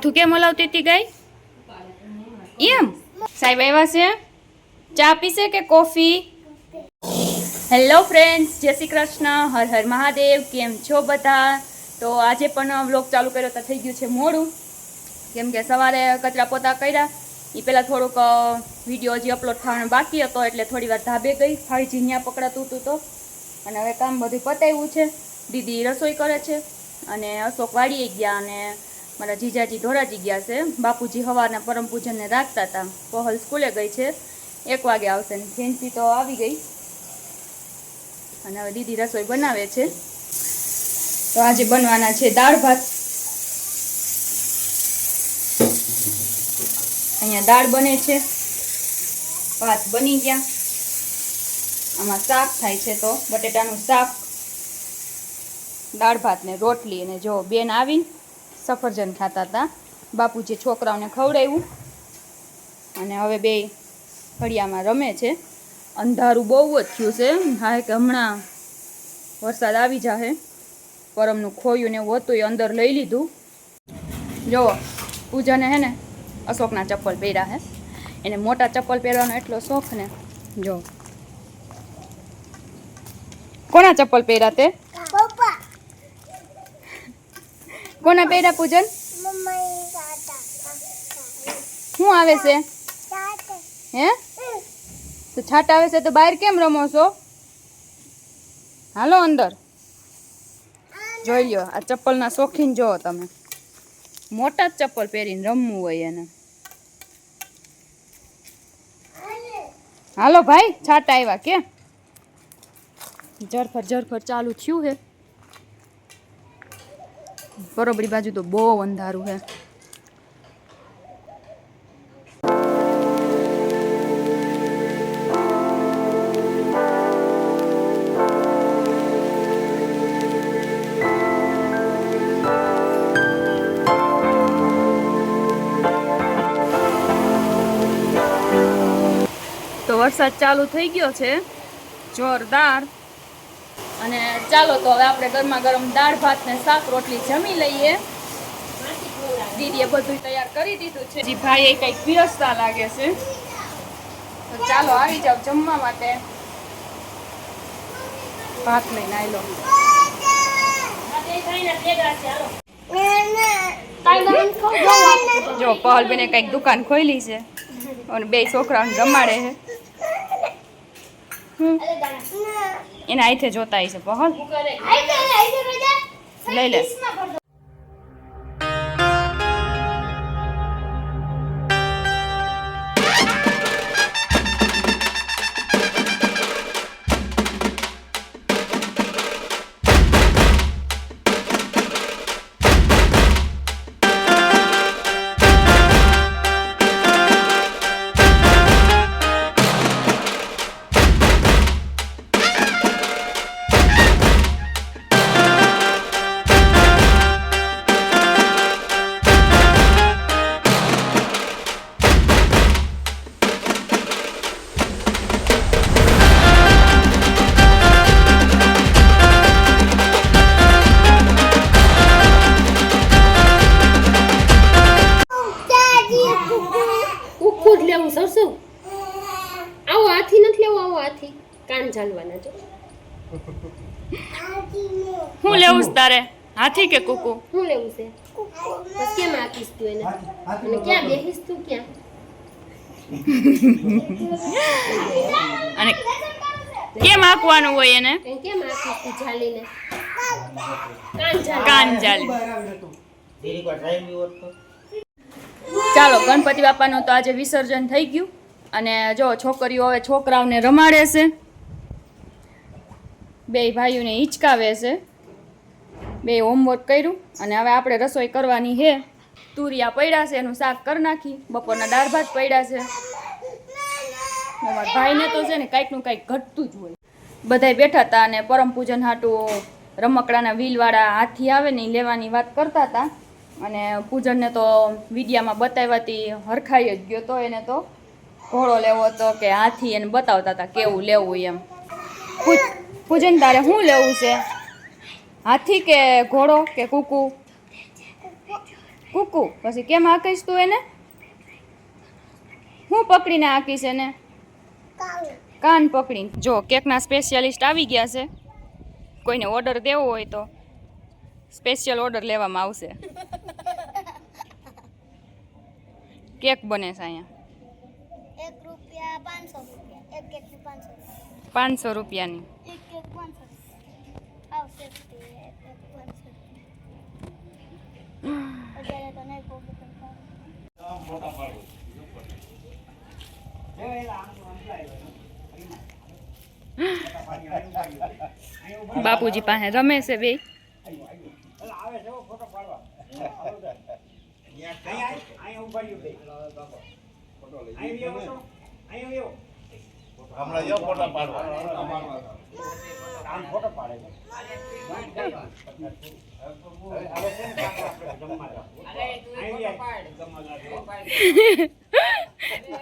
માથું કેમ હલાવતી હતી ગાય? એમ સાહેબ આવ્યા છે, ચા પીશે કે કોફી? હેલો ફ્રેન્ડ્સ, જય શ્રી કૃષ્ણ, હર હર મહાદેવ. કેમ છો બધા? તો આજે પણ વ્લોગ ચાલુ કર્યો તો થઈ ગયું છે મોડું, કેમ કે સવારે કચરા પોતા કર્યા એ પહેલાં થોડુંક વિડીયો હજી અપલોડ થવાનો બાકી હતો, એટલે થોડી વાર ધાબે ગઈ, થાળી ઝીણ્યા પકડાતું હતું તો. અને હવે કામ બધું પતાવ્યું છે, દીદી રસોઈ કરે છે અને અશોક વાડીએ ગયા અને મારા જીજાજી ધોરાજી ગયા છે. બાપુજી સવારના પરમ પૂજનને રાખતા હતા. પહલ સ્કૂલે ગઈ છે, 1 વાગે આવશે ને ફેન્સી તો આવી ગઈ. અને હવે દીદી રસોઈ બનાવે છે. તો આજે બનવાના છે દાળ ભાત. અહીંયા દાળ બને છે, ભાત બની ગયા, આમાં શાક થાય છે તો બટેટાનું શાક, દાળ ભાત ને રોટલી. અને જો બેન આવીને સફરજન ખાતા હતા, બાપુજી છોકરાઓને ખવડાવ્યું અને હવે બે ફળિયામાં રમે છે. અંધારું બહુ જ થયું છે, હા કે હમણાં વરસાદ આવી જશે. પરમનું ખોયું ને એવું હતું એ અંદર લઈ લીધું. જુઓ પૂજાને હે ને અશોકના ચપ્પલ પહેર્યા હે, એને મોટા ચપ્પલ પહેરવાનો એટલો શોખ ને. જો કોના ચપ્પલ પહેર્યા તે? કોના પહેર્યા પૂજન? શું આવે છે? હે તો છાટ આવે છે તો બહાર કેમ રમો છો? હાલો અંદર. જોઈ લ્યો આ ચપ્પલના શોખીન જોવો તમે, મોટા જ ચપ્પલ પહેરીને રમવું હોય એને. હાલો ભાઈ, છાટ આવ્યા કે? જરફર ચાલુ થયું હે. બરોબરી બાજુ તો બહુ અંધારું હે. તો વરસાદ ચાલુ થઈ ગયો છે જોરદાર. અને ચાલો તો હવે આપણે ગરમા ગરમ દાળ ભાત ને શાક રોટલી જમી લઈએ. દીદીએ બધું તૈયાર કરી દીધું છે. જી ભાઈ એ કંઈક પીરસતા લાગે છે, તો ચાલો આવી જાવ જમવા માટે. ભાત લઈને આવી લો. જો પહલ બેને કંઈક દુકાન ખોલી છે અને બે છોકરાઓને રમાડે છે. એના હાથે જોતા છે પહલ, લઈ લે. હું લેવું તારે? હાથી કે કુકુ? હું લેવું છે? બસ કેમ આકીશ તું એને? અને ક્યાં બેહીશ તું ક્યાં? અને કેમ આકવાનું હોય એને? કેમ આકીશ તું જાલીને? કાન જાલી. ચાલો ગણપતિ બાપાનું તો આજે વિસર્જન થઈ ગયું. અને જો છોકરીઓ હવે છોકરાઓને રમાડે છે, બે ભાઈઓને હિંચકાવે છે. બે હોમવર્ક કર્યું અને હવે આપણે રસોઈ કરવાની છે. તુરિયા પડ્યા છે, એનું શાક કરી નાખી. બપોરના દાળ ભાત પડ્યા છે. અમારા ભાઈને તો છે ને કાંઈકનું કાંઈક ઘટતું જ હોય. બધાય બેઠા હતા અને પરમ પૂજન હાટું રમકડાના વ્હીલવાળા હાથી આવે ને એ લેવાની વાત કરતા હતા. અને પૂજનને તો વિડીયામાં બતાવવાથી હરખાઈ જ ગયો તો. એને તો ઘોડો લેવો હતો કે હાથી, એને બતાવતા હતા કેવું લેવું એમ. પૂજન તારે શું લેવું છે? હાથી કે ઘોડો કે કુકુ? કુકુ પછી કેમ હાંકીશ તું એને? હું પકડીને હાંકીશ એને? કાન પકડીને. જો કેકના સ્પેશિયાલિસ્ટ આવી ગયા છે. કોઈને ઓર્ડર દેવો હોય તો સ્પેશિયલ ઓર્ડર લેવામાં આવશે. કેક બને છે અહીંયા. 1 રૂપિયા 500 રૂપિયા એક કેક 500 500 રૂપિયાની. એક કેક 500 આવશે તે એક 500 અત્યારે તો નહીં બાપુજી પાસે રમે છે બે. હમણાં જો ફોટો પાડવા આમ ફોટો પાડે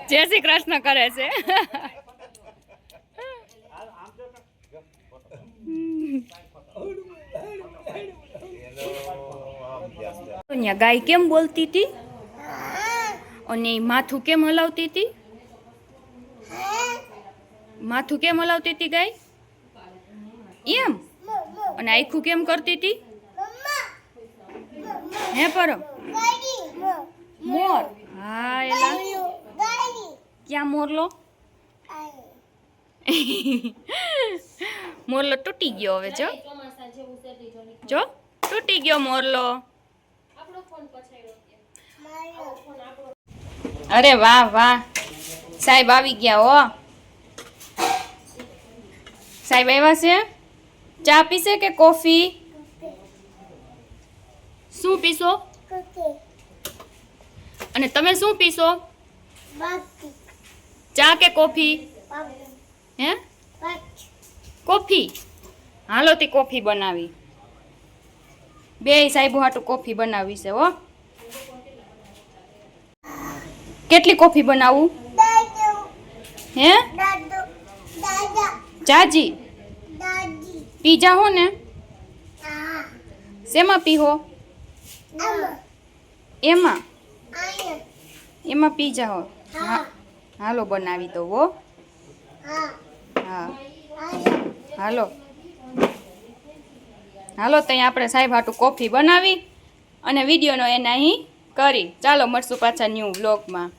જય શ્રી કૃષ્ણ કરે છે. ગાય કેમ બોલતી હતી અને માથું કેમ હલાવતી હતી? માથું કેમ હલાવતી હતી ગાય? એમ. અને આખું કેમ કરતી હતી? હે પરમ મોર. હા એલા ક્યાં મોરલો? મોરલો તૂટી ગયો હવે. જો જો તૂટી ગયો મોરલો. અરે વાહ વાહ, સાહેબ આવી ગયા હો. સાહેબ આવ્યા છે. ચા પીશે કે કોફી? શું પીશો? અને તમે શું પીશો? ચા કે કોફી? હે કોફી. હાલો તે કોફી બનાવી. બે સાહેબો હાટુ કોફી બનાવી છે હો. કેટલી કોફી બનાવું? હે જાજી પીજા હો ને? શેમાં પીહો? એમાં એમાં પીજા હો. હા હાલો બનાવી દો હો. હા હાલો હાલો ત્યાં આપણે સાહેબ હાટુ કોફી બનાવી અને વિડીયોનો એને અહીં કરી. ચાલો મળશું પાછા ન્યૂ વ્લોગમાં.